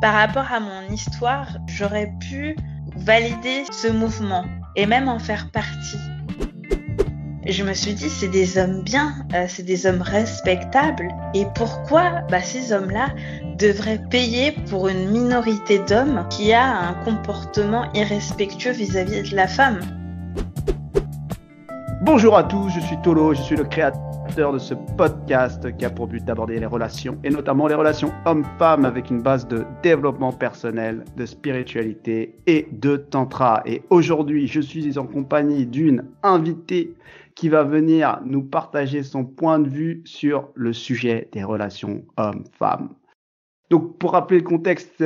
Par rapport à mon histoire, j'aurais pu valider ce mouvement et même en faire partie. Je me suis dit, c'est des hommes bien, c'est des hommes respectables. Et pourquoi ces hommes-là devraient payer pour une minorité d'hommes qui a un comportement irrespectueux vis-à-vis de la femme? Bonjour à tous, je suis Tolo, je suis le créateur de ce podcast qui a pour but d'aborder les relations et notamment les relations hommes-femmes avec une base de développement personnel, de spiritualité et de tantra. Et aujourd'hui, je suis en compagnie d'une invitée qui va venir nous partager son point de vue sur le sujet des relations hommes-femmes. Donc, pour rappeler le contexte,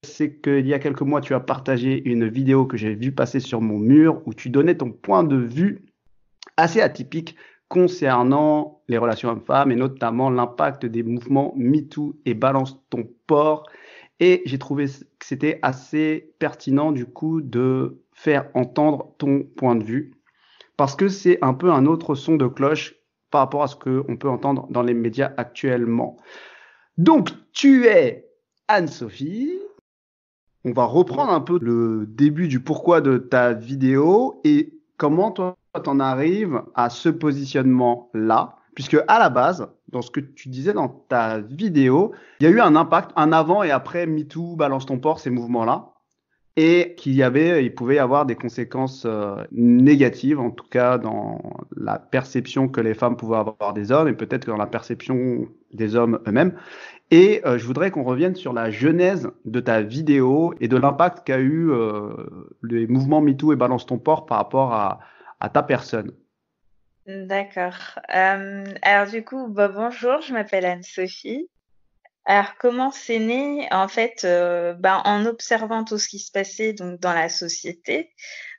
c'est qu'il y a quelques mois, tu as partagé une vidéo que j'ai vue passer sur mon mur où tu donnais ton point de vue assez atypique concernant les relations hommes-femmes et notamment l'impact des mouvements MeToo et Balance ton porc. Et j'ai trouvé que c'était assez pertinent du coup de faire entendre ton point de vue parce que c'est un peu un autre son de cloche par rapport à ce qu'on peut entendre dans les médias actuellement. Donc, tu es Anne-Sophie. On va reprendre un peu le début du pourquoi de ta vidéo et comment toi, t'en arrives à ce positionnement-là, puisque à la base, dans ce que tu disais dans ta vidéo, il y a eu un impact, un avant et après MeToo, Balance ton porc, ces mouvements-là, et il pouvait y avoir des conséquences négatives, en tout cas dans la perception que les femmes pouvaient avoir des hommes, et peut-être que dans la perception des hommes eux-mêmes. Et je voudrais qu'on revienne sur la genèse de ta vidéo et de l'impact qu'a eu les mouvements MeToo et Balance ton porc par rapport à ta personne. D'accord. Alors du coup, bonjour, je m'appelle Anne-Sophie. Alors comment c'est né? En fait, en observant tout ce qui se passait donc dans la société,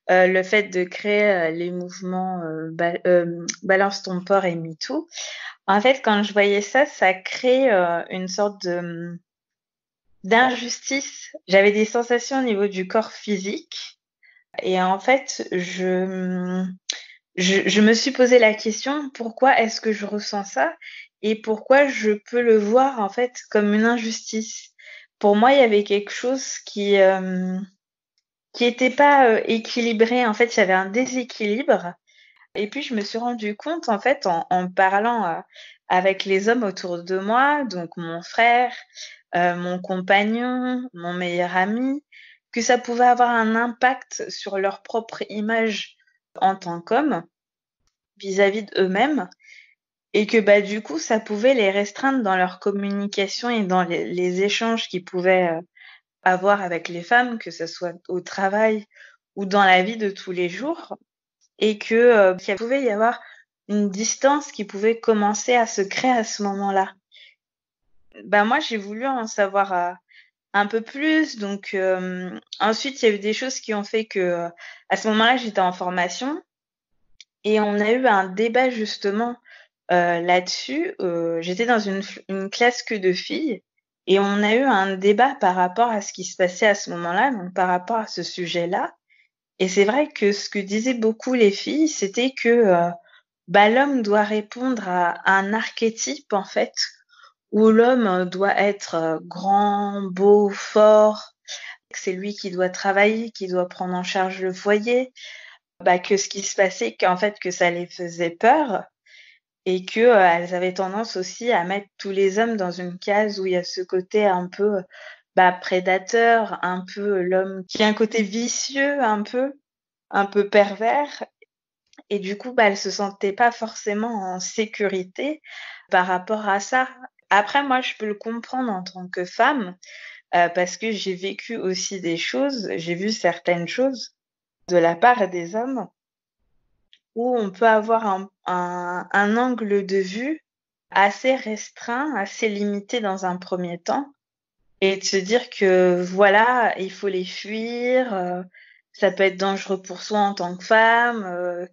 le fait de créer les mouvements Balance ton porc et MeToo. En fait, quand je voyais ça, ça crée une sorte d'injustice. J'avais des sensations au niveau du corps physique et en fait, je me suis posé la question: «Pourquoi est-ce que je ressens ça?» et pourquoi je peux le voir, en fait, comme une injustice. Pour moi, il y avait quelque chose qui était pas, équilibré. En fait, il y avait un déséquilibre et puis je me suis rendu compte, en fait, en parlant, avec les hommes autour de moi, donc mon frère, mon compagnon, mon meilleur ami, que ça pouvait avoir un impact sur leur propre image en tant qu'hommes, vis-à-vis d'eux-mêmes et que, du coup, ça pouvait les restreindre dans leur communication et dans les échanges qu'ils pouvaient, avoir avec les femmes, que ce soit au travail ou dans la vie de tous les jours et qu'il pouvait y avoir une distance qui pouvait commencer à se créer à ce moment-là. Moi, j'ai voulu en savoir, un peu plus donc ensuite, il y a eu des choses qui ont fait que, à ce moment-là, j'étais en formation et on a eu un débat justement, là-dessus. J'étais dans une classe que de filles et on a eu un débat par rapport à ce qui se passait à ce moment-là, donc par rapport à ce sujet-là et c'est vrai que ce que disaient beaucoup les filles, c'était que, l'homme doit répondre à un archétype, en fait, où l'homme, doit être, grand, beau, fort, que c'est lui qui doit travailler, qui doit prendre en charge le foyer, que ce qui se passait qu'en fait, que ça les faisait peur et que, elles avaient tendance aussi à mettre tous les hommes dans une case où il y a ce côté un peu, prédateur, un peu l'homme qui a un côté vicieux un peu pervers et du coup, elles se sentaient pas forcément en sécurité par rapport à ça. Après moi, je peux le comprendre en tant que femme, parce que j'ai vécu aussi des choses, j'ai vu certaines choses de la part des hommes où on peut avoir un angle de vue assez restreint, assez limité dans un premier temps et de se dire que voilà, il faut les fuir, ça peut être dangereux pour soi en tant que femme,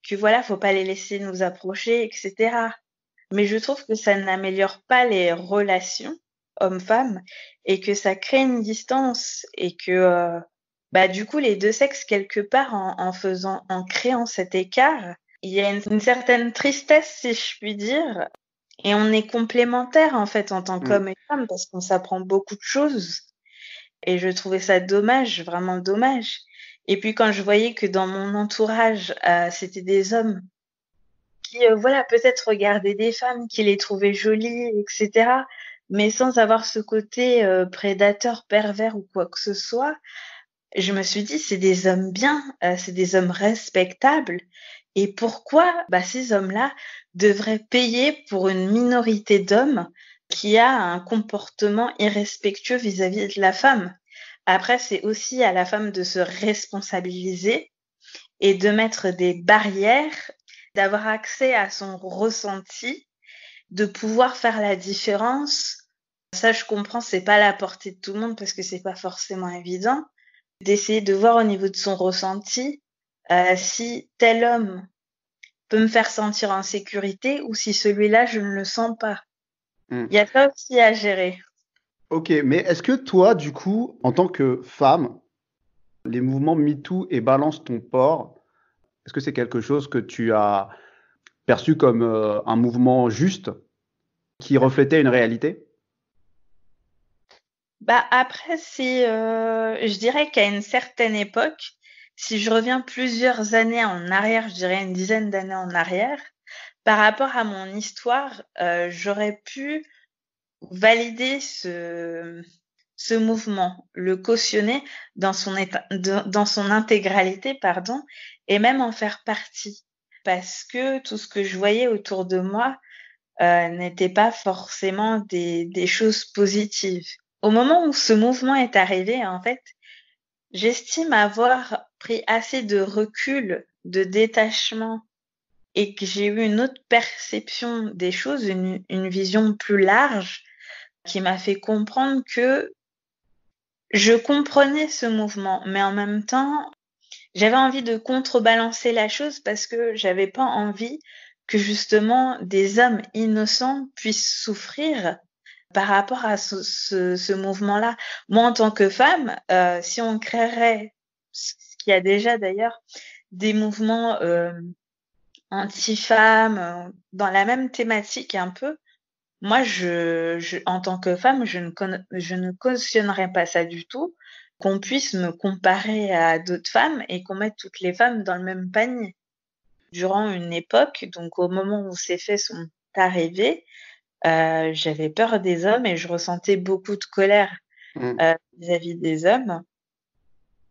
que voilà, faut pas les laisser nous approcher et cetera. Mais je trouve que ça n'améliore pas les relations hommes-femmes et que ça crée une distance et que, du coup, les 2 sexes quelque part en créant cet écart, il y a une certaine tristesse, si je puis dire et on est complémentaires, en fait, en tant qu'hommes et femmes parce qu'on s'apprend beaucoup de choses Et je trouvais ça dommage, vraiment dommage. Et puis quand je voyais que dans mon entourage, c'était des hommes qui, voilà, peut-être regardaient des femmes, qui les trouvaient jolies, etc., mais sans avoir ce côté prédateur, pervers ou quoi que ce soit, je me suis dit, c'est des hommes bien, c'est des hommes respectables. Et pourquoi ces hommes-là devraient payer pour une minorité d'hommes qui a un comportement irrespectueux vis-à-vis de la femme? Après, c'est aussi à la femme de se responsabiliser et de mettre des barrières, d'avoir accès à son ressenti, de pouvoir faire la différence. Ça, je comprends, c'est pas à la portée de tout le monde parce que c'est pas forcément évident. D'essayer de voir au niveau de son ressenti, si tel homme peut me faire sentir en sécurité ou si celui-là, je ne le sens pas. Hmm. Il y a ça aussi à gérer. Ok, mais est-ce que toi, du coup, en tant que femme, les mouvements MeToo et Balance ton port, est-ce que c'est quelque chose que tu as perçu comme un mouvement juste qui reflétait une réalité? Après, je dirais qu'à une certaine époque, si je reviens plusieurs années en arrière, je dirais une dizaine d'années en arrière, par rapport à mon histoire, j'aurais pu valider ce mouvement, le cautionner dans son intégralité, pardon, et même en faire partie. Parce que tout ce que je voyais autour de moi n'était pas forcément des choses positives. Au moment où ce mouvement est arrivé, en fait, j'estime avoir pris assez de recul, de détachement, et que j'ai eu une autre perception des choses, une vision plus large, qui m'a fait comprendre que je comprenais ce mouvement, mais en même temps, j'avais envie de contrebalancer la chose parce que j'avais pas envie que justement des hommes innocents puissent souffrir par rapport à ce mouvement-là. Moi, en tant que femme, si on créerait, ce qu'il y a déjà d'ailleurs, des mouvements anti-femmes dans la même thématique un peu, moi, en tant que femme, je ne cautionnerais pas ça du tout, qu'on puisse me comparer à d'autres femmes et qu'on mette toutes les femmes dans le même panier. Durant une époque, donc au moment où ces faits sont arrivés, j'avais peur des hommes et je ressentais beaucoup de colère Hmm. vis-à-vis des hommes.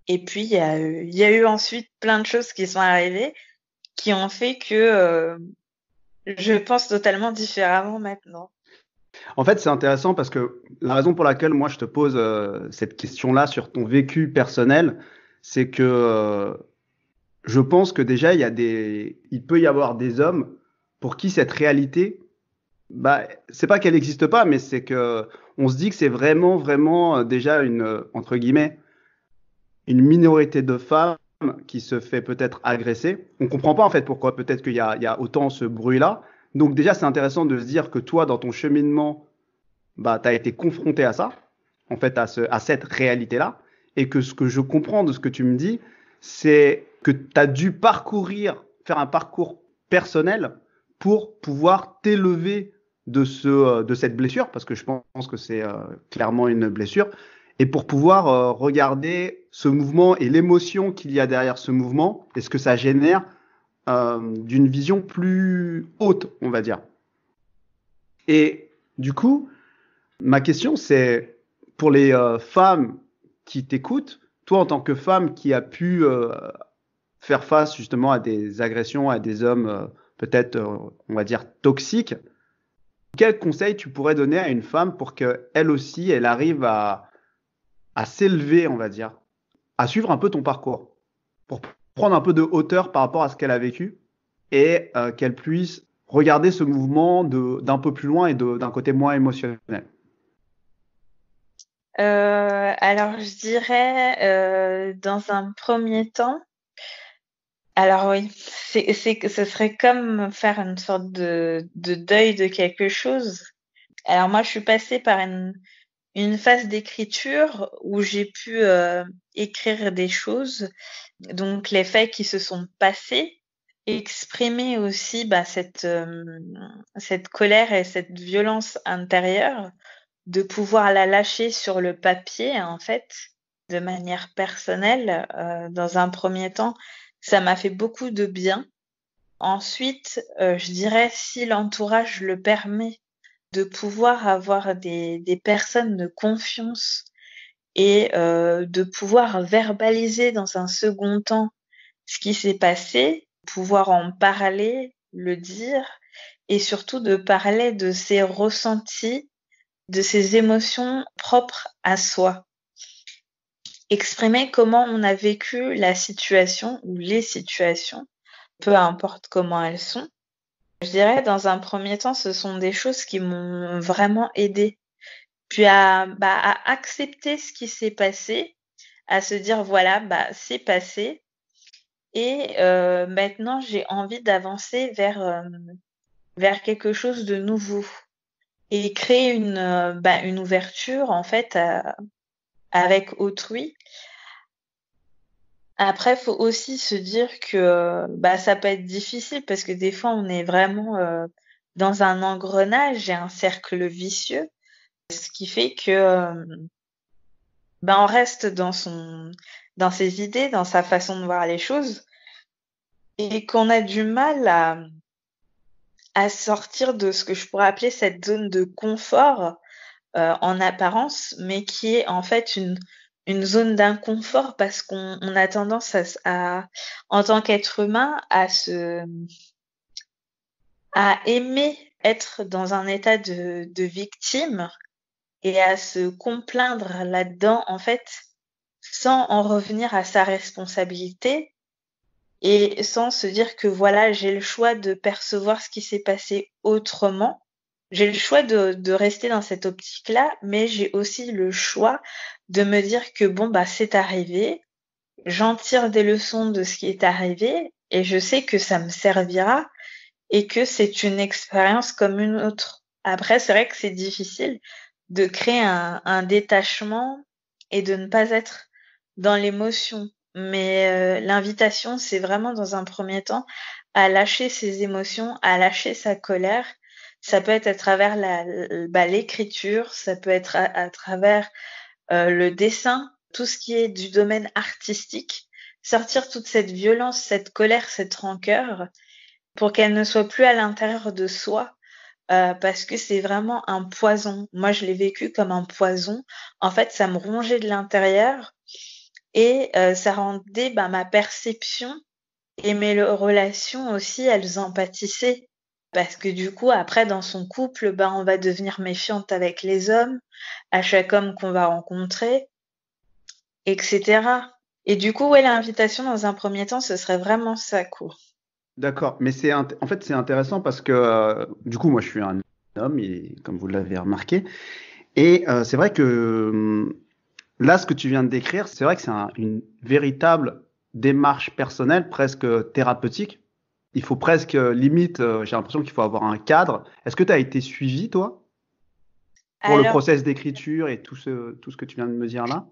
Et puis, il y a eu ensuite plein de choses qui sont arrivées qui ont fait que je pense totalement différemment maintenant. En fait, c'est intéressant parce que la raison pour laquelle moi je te pose cette question-là sur ton vécu personnel, c'est que je pense que déjà il peut y avoir des hommes pour qui cette réalité, c'est pas qu'elle n'existe pas, mais c'est que on se dit que c'est vraiment, vraiment déjà entre guillemets, une minorité de femmes qui se fait peut-être agresser. On comprend pas en fait pourquoi. Peut-être il y a autant ce bruit-là. Donc déjà, c'est intéressant de se dire que toi, dans ton cheminement, tu as été confronté à ça, en fait, à cette réalité-là, et que ce que je comprends de ce que tu me dis, c'est que tu as dû faire un parcours personnel pour pouvoir t'élever de cette blessure, parce que je pense que c'est clairement une blessure, et pour pouvoir regarder ce mouvement et l'émotion qu'il y a derrière ce mouvement, et ce que ça génère d'une vision plus haute, on va dire. Et du coup, ma question, c'est pour les femmes qui t'écoutent, toi en tant que femme qui a pu faire face justement à des agressions, à des hommes peut-être, on va dire, toxiques, quel conseil tu pourrais donner à une femme pour qu'elle aussi, elle arrive à s'élever, on va dire, à suivre un peu ton parcours, pour prendre un peu de hauteur par rapport à ce qu'elle a vécu et qu'elle puisse regarder ce mouvement d'un peu plus loin et d'un côté moins émotionnel. Alors je dirais, dans un premier temps, alors oui, c'est que ce serait comme faire une sorte de deuil de quelque chose. Alors moi, je suis passée par une phase d'écriture où j'ai pu, écrire des choses, donc les faits qui se sont passés, exprimer aussi, cette colère et cette violence intérieure de pouvoir la lâcher sur le papier, en fait, de manière personnelle, dans un premier temps, ça m'a fait beaucoup de bien. Ensuite, je dirais si l'entourage le permet, de pouvoir avoir des personnes de confiance et de pouvoir verbaliser dans un second temps ce qui s'est passé, pouvoir en parler, le dire et surtout de parler de ses ressentis, de ses émotions propres à soi. Exprimer comment on a vécu la situation ou les situations, peu importe comment elles sont. Je dirais dans un premier temps, ce sont des choses qui m'ont vraiment aidée. Puis à accepter ce qui s'est passé, à se dire voilà, c'est passé et maintenant j'ai envie d'avancer vers quelque chose de nouveau et créer une ouverture en fait, avec autrui. Après, faut aussi se dire que, ça peut être difficile parce que des fois on est vraiment, dans un engrenage et un cercle vicieux. Ce qui fait que, on reste dans ses idées, dans sa façon de voir les choses et qu'on a du mal à sortir de ce que je pourrais appeler cette zone de confort, en apparence, mais qui est en fait une zone d'inconfort parce qu'on a tendance à en tant qu'être humain, à aimer être dans un état de victime et à se complaindre là-dedans, en fait, sans en revenir à sa responsabilité et sans se dire que voilà, j'ai le choix de percevoir ce qui s'est passé autrement. J'ai le choix de rester dans cette optique-là, mais j'ai aussi le choix de me dire que bon, c'est arrivé, j'en tire des leçons de ce qui est arrivé et je sais que ça me servira et que c'est une expérience comme une autre. Après, c'est vrai que c'est difficile de créer un détachement et de ne pas être dans l'émotion. Mais l'invitation, c'est vraiment dans un premier temps à lâcher ses émotions, à lâcher sa colère. Ça peut être à travers l'écriture, ça peut être à travers le dessin, tout ce qui est du domaine artistique. Sortir toute cette violence, cette colère, cette rancœur pour qu'elle ne soit plus à l'intérieur de soi, parce que c'est vraiment un poison. Moi, je l'ai vécu comme un poison. En fait, ça me rongeait de l'intérieur et ça rendait, ma perception et mes relations aussi, elles en pâtissaient. Parce que du coup, après, dans son couple, on va devenir méfiante avec les hommes, à chaque homme qu'on va rencontrer, et cetera. Et du coup, ouais, l'invitation dans un premier temps, ce serait vraiment ça, quoi. D'accord, mais en fait c'est intéressant parce que du coup moi je suis un homme, et, comme vous l'avez remarqué, et c'est vrai que là ce que tu viens de décrire, c'est vrai que c'est une véritable démarche personnelle, presque thérapeutique. Il faut presque limite, j'ai l'impression qu'il faut avoir un cadre. Est-ce que tu as été suivi toi pour le Alors, process d'écriture et tout ce que tu viens de me dire là?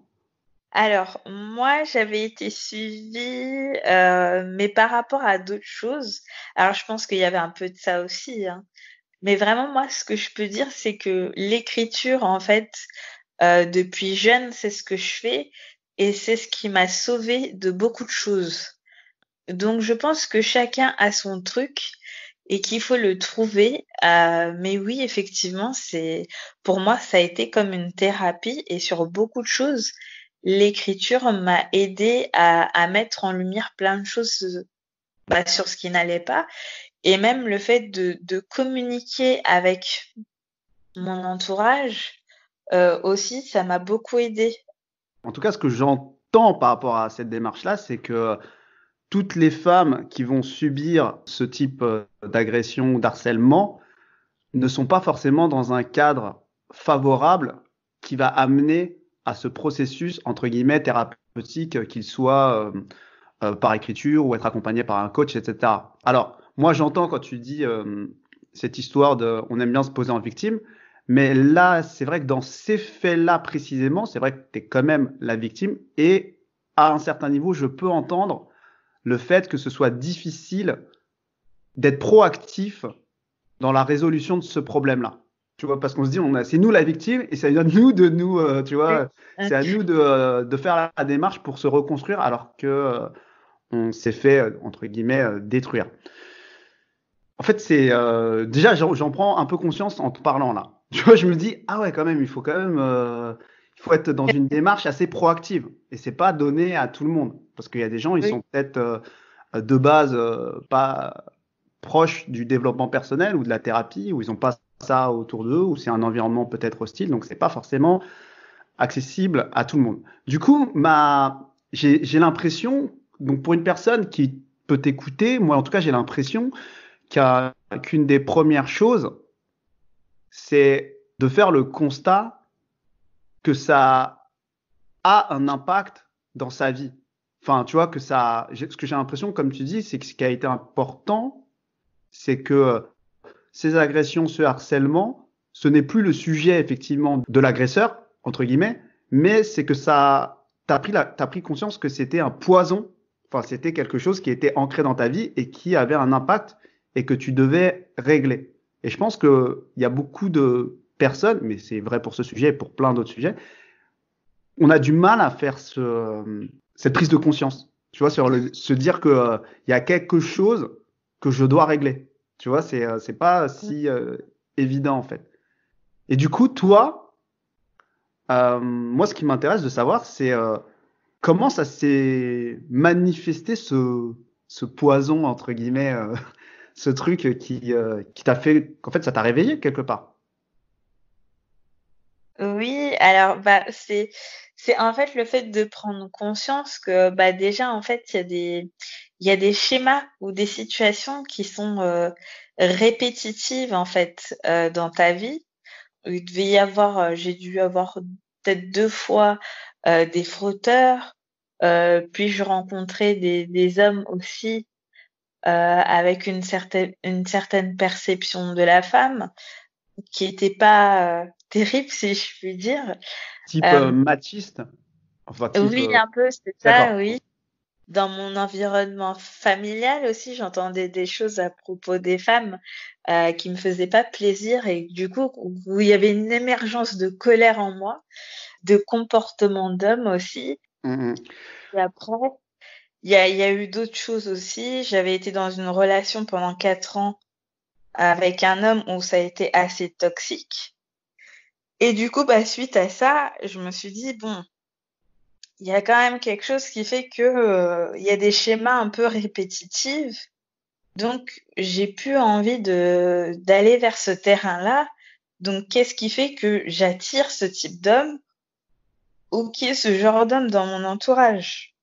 Alors, moi, j'avais été suivie, mais par rapport à d'autres choses. Alors, je pense qu'il y avait un peu de ça aussi, hein. Mais vraiment, moi, ce que je peux dire, c'est que l'écriture, en fait, depuis jeune, c'est ce que je fais et c'est ce qui m'a sauvée de beaucoup de choses. Donc, je pense que chacun a son truc et qu'il faut le trouver. Mais oui, effectivement, pour moi, ça a été comme une thérapie et sur beaucoup de choses, l'écriture m'a aidée à mettre en lumière plein de choses, sur ce qui n'allait pas et même le fait de communiquer avec mon entourage, aussi, ça m'a beaucoup aidée. En tout cas, ce que j'entends par rapport à cette démarche-là, c'est que toutes les femmes qui vont subir ce type d'agression ou d'harcèlement ne sont pas forcément dans un cadre favorable qui va amener à ce processus, entre guillemets, thérapeutique, qu'il soit par écriture ou être accompagné par un coach, etc. Alors, moi, j'entends quand tu dis cette histoire de on aime bien se poser en victime, mais là, c'est vrai que dans ces faits-là précisément, c'est vrai que tu es quand même la victime et à un certain niveau, je peux entendre le fait que ce soit difficile d'être proactif dans la résolution de ce problème-là. Tu vois, parce qu'on se dit, c'est nous la victime et c'est à nous de nous, tu Oui. vois, c'est à nous de faire la démarche pour se reconstruire alors que on s'est fait, entre guillemets, détruire. En fait, déjà, j'en prends un peu conscience en te parlant là. Tu vois, je me dis, ah ouais, quand même, il faut être dans une démarche assez proactive et c'est pas donné à tout le monde parce qu'il y a des gens, ils Oui. sont peut-être de base pas proches du développement personnel ou de la thérapie, où ils n'ont pas ça autour d'eux, ou c'est un environnement peut-être hostile, donc c'est pas forcément accessible à tout le monde. Du coup, j'ai l'impression, donc pour une personne qui peut t'écouter, moi en tout cas j'ai l'impression qu'une des premières choses, c'est de faire le constat que ça a un impact dans sa vie. Enfin, tu vois, ce que j'ai l'impression, comme tu dis, c'est que ce qui a été important, c'est que ces agressions, ce harcèlement, ce n'est plus le sujet effectivement de l'agresseur, entre guillemets, mais c'est que t'as pris conscience que c'était un poison, enfin c'était quelque chose qui était ancré dans ta vie et qui avait un impact et que tu devais régler. Et je pense qu'il y a beaucoup de personnes, mais c'est vrai pour ce sujet et pour plein d'autres sujets, on a du mal à faire cette prise de conscience. Tu vois, se dire que y a quelque chose que je dois régler. Tu vois, c'est pas si évident en fait. Et du coup, toi, moi, ce qui m'intéresse de savoir, c'est comment ça s'est manifesté ce poison entre guillemets, ce truc qui t'a fait, qu'en fait, ça t'a réveillé quelque part. Oui, alors bah c'est en fait le fait de prendre conscience que bah déjà en fait il y a des schémas ou des situations qui sont répétitives en fait dans ta vie. Il devait y avoir j'ai dû avoir peut-être 2 fois des frotteurs, puis je rencontrais des hommes aussi avec une certaine perception de la femme qui était pas terrible si je puis dire. Type Hem, machiste, enfin type. oui, un peu, c'est ça, D'accord. oui. Dans mon environnement familial aussi, j'entendais des choses à propos des femmes, qui me faisaient pas plaisir et du coup, où il y avait une émergence de colère en moi, de comportement d'homme aussi. Mhm. Et après, il y a eu d'autres choses aussi. J'avais été dans une relation pendant 4 ans avec un homme où ça a été assez toxique et du coup, bah, suite à ça, je me suis dit: «Bon, il y a quand même quelque chose qui fait que, il y a des schémas un peu répétitifs, donc j'ai plus envie de d'aller vers ce terrain-là. Donc qu'est-ce qui fait que j'attire ce type d'homme ou qui est ce genre d'homme dans mon entourage?»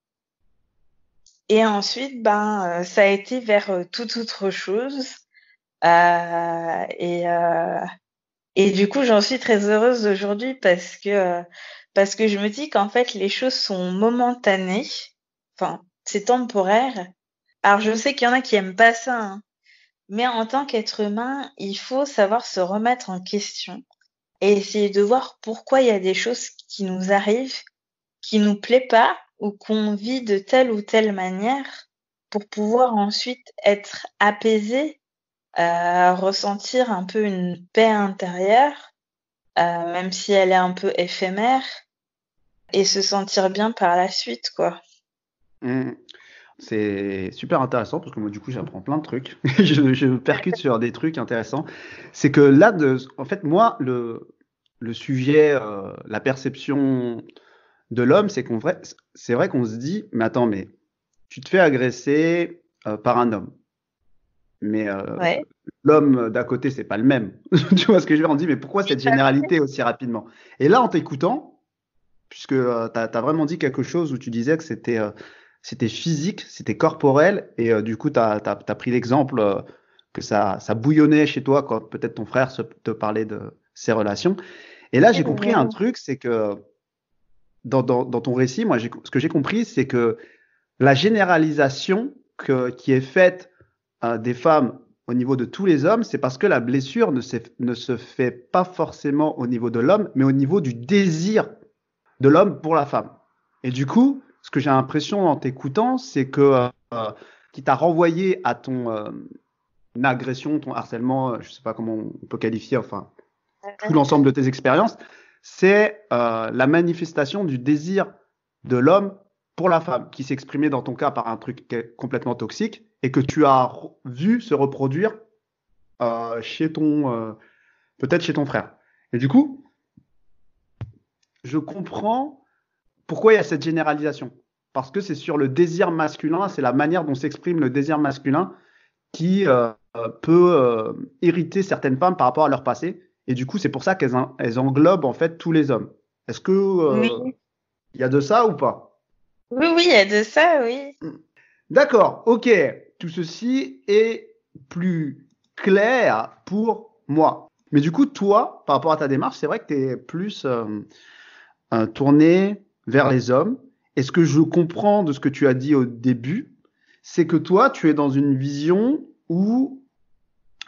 Et ensuite, ben, ça a été vers, toute autre chose, heu et heu et du coup, j'en suis très heureuse aujourd'hui parce que je me dis qu'en fait, les choses sont momentanées, enfin, c'est temporaire. Alors je sais qu'il y en a qui aiment pas ça, hein, mais en tant qu'être humain, il faut savoir se remettre en question et essayer de voir pourquoi il y a des choses qui nous arrivent, qui nous plaît pas ou qu'on vit de telle ou telle manière pour pouvoir ensuite être apaisé, ressentir un peu une paix intérieure, même si elle est un peu éphémère et se sentir bien par la suite, quoi. Mhm. C'est super intéressant parce que moi, du coup, j'apprends plein de trucs. Je percute sur des trucs intéressants. C'est que là, en fait, moi, le sujet, la perception de l'homme, c'est vrai qu'on se dit, mais attends, mais tu te fais agresser par un homme, mais Ouais. l'homme d'à côté, c'est pas le même. Tu vois ce que je veux dire? On dit, mais pourquoi Oui, cette bah, oui. généralité aussi rapidement? Et là, en t'écoutant, puisque tu as vraiment dit quelque chose où tu disais que c'était physique, c'était corporel, et du coup, tu as pris l'exemple que ça bouillonnait chez toi quand peut-être ton frère te parlait de ses relations. Et là, Oui, j'ai compris un vraiment. truc, c'est que dans ton récit, moi, ce que j'ai compris, c'est que la généralisation qui est faite des femmes au niveau de tous les hommes, c'est parce que la blessure ne se fait pas forcément au niveau de l'homme, mais au niveau du désir de l'homme pour la femme. Et du coup, ce que j'ai l'impression en t'écoutant, c'est que qui t'a renvoyé à ton agression, ton harcèlement, je sais pas comment on peut qualifier, enfin, tout l'ensemble de tes expériences, c'est la manifestation du désir de l'homme pour la femme, qui s'exprimait dans ton cas par un truc complètement toxique et que tu as vu se reproduire peut-être chez ton frère. Et du coup, je comprends pourquoi il y a cette généralisation. Parce que c'est sur le désir masculin, c'est la manière dont s'exprime le désir masculin qui peut irriter certaines femmes par rapport à leur passé. Et du coup, c'est pour ça qu'elles englobent en fait tous les hommes. Est-ce que il y a de ça ou pas? Oui, oui, il y a de ça, oui. D'accord, ok. Tout ceci est plus clair pour moi. Mais du coup, toi, par rapport à ta démarche, c'est vrai que tu es plus tourné vers les hommes. Et ce que je comprends de ce que tu as dit au début, c'est que toi, tu es dans une vision où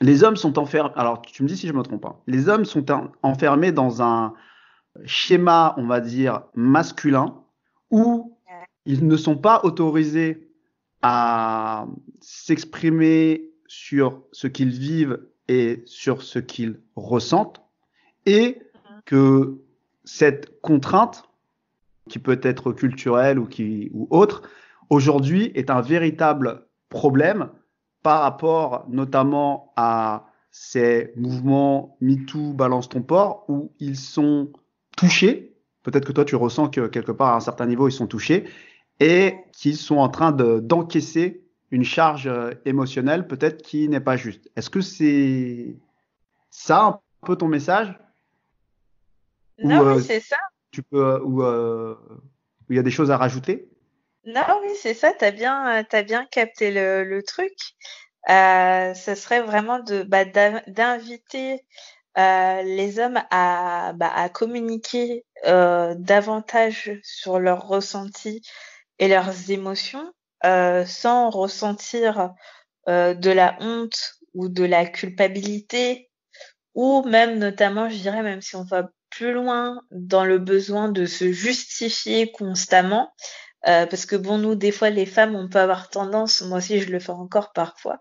les hommes sont enfermés. Alors, tu me dis si je me trompe pas. Les hommes sont enfermés dans un schéma, on va dire, masculin, où ils ne sont pas autorisés à s'exprimer sur ce qu'ils vivent et sur ce qu'ils ressentent, et que cette contrainte, qui peut être culturelle ou autre, aujourd'hui est un véritable problème par rapport notamment à ces mouvements MeToo, Balance ton port, où ils sont touchés. Peut-être que toi, tu ressens que quelque part, à un certain niveau, ils sont touchés et qu'ils sont en train d'encaisser une charge émotionnelle peut-être qui n'est pas juste. Est-ce que c'est ça un peu ton message? Non, oui, c'est ça. Tu peux, ou il y a des choses à rajouter? Non, oui, c'est ça. T'as bien capté le truc. Ce serait vraiment d'inviter les hommes à communiquer davantage sur leurs ressentis et leurs émotions sans ressentir de la honte ou de la culpabilité, ou même notamment, je dirais, même si on va plus loin dans le besoin de se justifier constamment. Parce que bon, nous, des fois, les femmes, on peut avoir tendance, moi aussi je le fais encore parfois,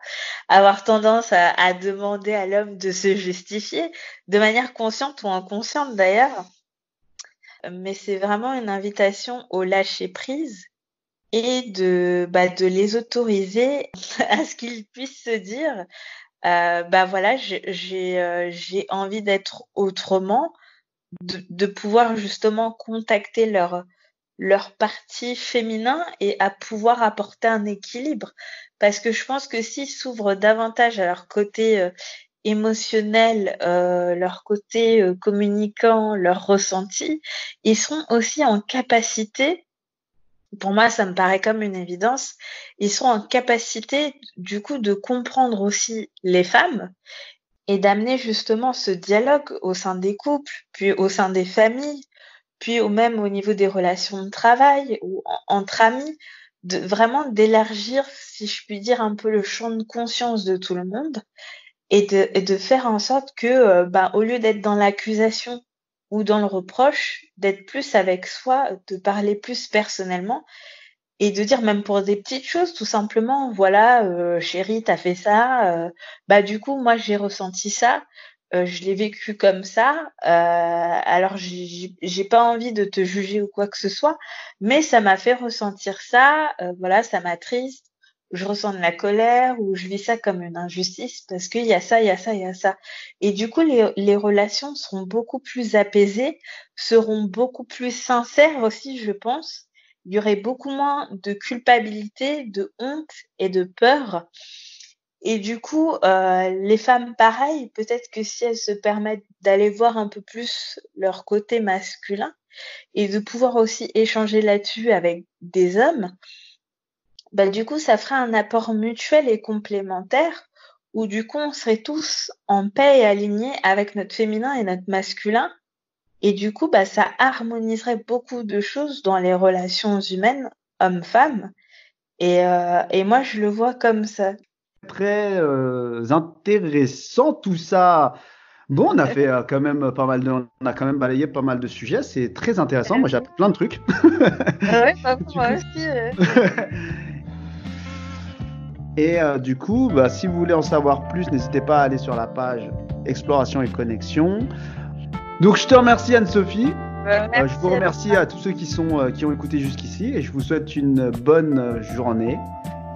avoir tendance à demander à l'homme de se justifier, de manière consciente ou inconsciente d'ailleurs. Mais c'est vraiment une invitation au lâcher prise et de les autoriser à ce qu'ils puissent se dire, voilà, j'ai envie d'être autrement, de pouvoir justement contacter leur partie féminin et à pouvoir apporter un équilibre. Parce que je pense que s'ils s'ouvrent davantage à leur côté émotionnel, leur côté communicant, leur ressenti, ils seront aussi en capacité, pour moi ça me paraît comme une évidence, ils seront en capacité du coup de comprendre aussi les femmes et d'amener justement ce dialogue au sein des couples, puis au sein des familles, puis même au niveau des relations de travail ou entre amis, vraiment d'élargir, si je puis dire, un peu le champ de conscience de tout le monde et de faire en sorte que, au lieu d'être dans l'accusation ou dans le reproche, d'être plus avec soi, de parler plus personnellement et de dire même pour des petites choses, tout simplement, voilà, chérie, t'as fait ça, du coup, moi, j'ai ressenti ça, je l'ai vécu comme ça, alors j'ai pas envie de te juger ou quoi que ce soit, mais ça m'a fait ressentir ça, voilà, ça m'attriste, je ressens de la colère ou je vis ça comme une injustice parce qu'il y a ça, il y a ça, il y a ça. Et du coup, les relations seront beaucoup plus apaisées, seront beaucoup plus sincères aussi, je pense. Il y aurait beaucoup moins de culpabilité, de honte et de peur. Et du coup, les femmes, pareil, peut-être que si elles se permettent d'aller voir un peu plus leur côté masculin et de pouvoir aussi échanger là-dessus avec des hommes, du coup, ça ferait un apport mutuel et complémentaire où du coup, on serait tous en paix et alignés avec notre féminin et notre masculin. Et du coup, ça harmoniserait beaucoup de choses dans les relations humaines, hommes-femmes. Et moi, je le vois comme ça. Très intéressant tout ça. Bon, on a fait quand même pas mal on a quand même balayé pas mal de sujets. C'est très intéressant. Moi, j'ai appris plein de trucs. Ouais, moi aussi. Et du coup, si vous voulez en savoir plus, n'hésitez pas à aller sur la page Exploration et Connexion. Donc je te remercie Anne-Sophie. Merci Je vous remercie à tous ceux qui ont écouté jusqu'ici et je vous souhaite une bonne journée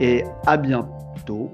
et à bientôt.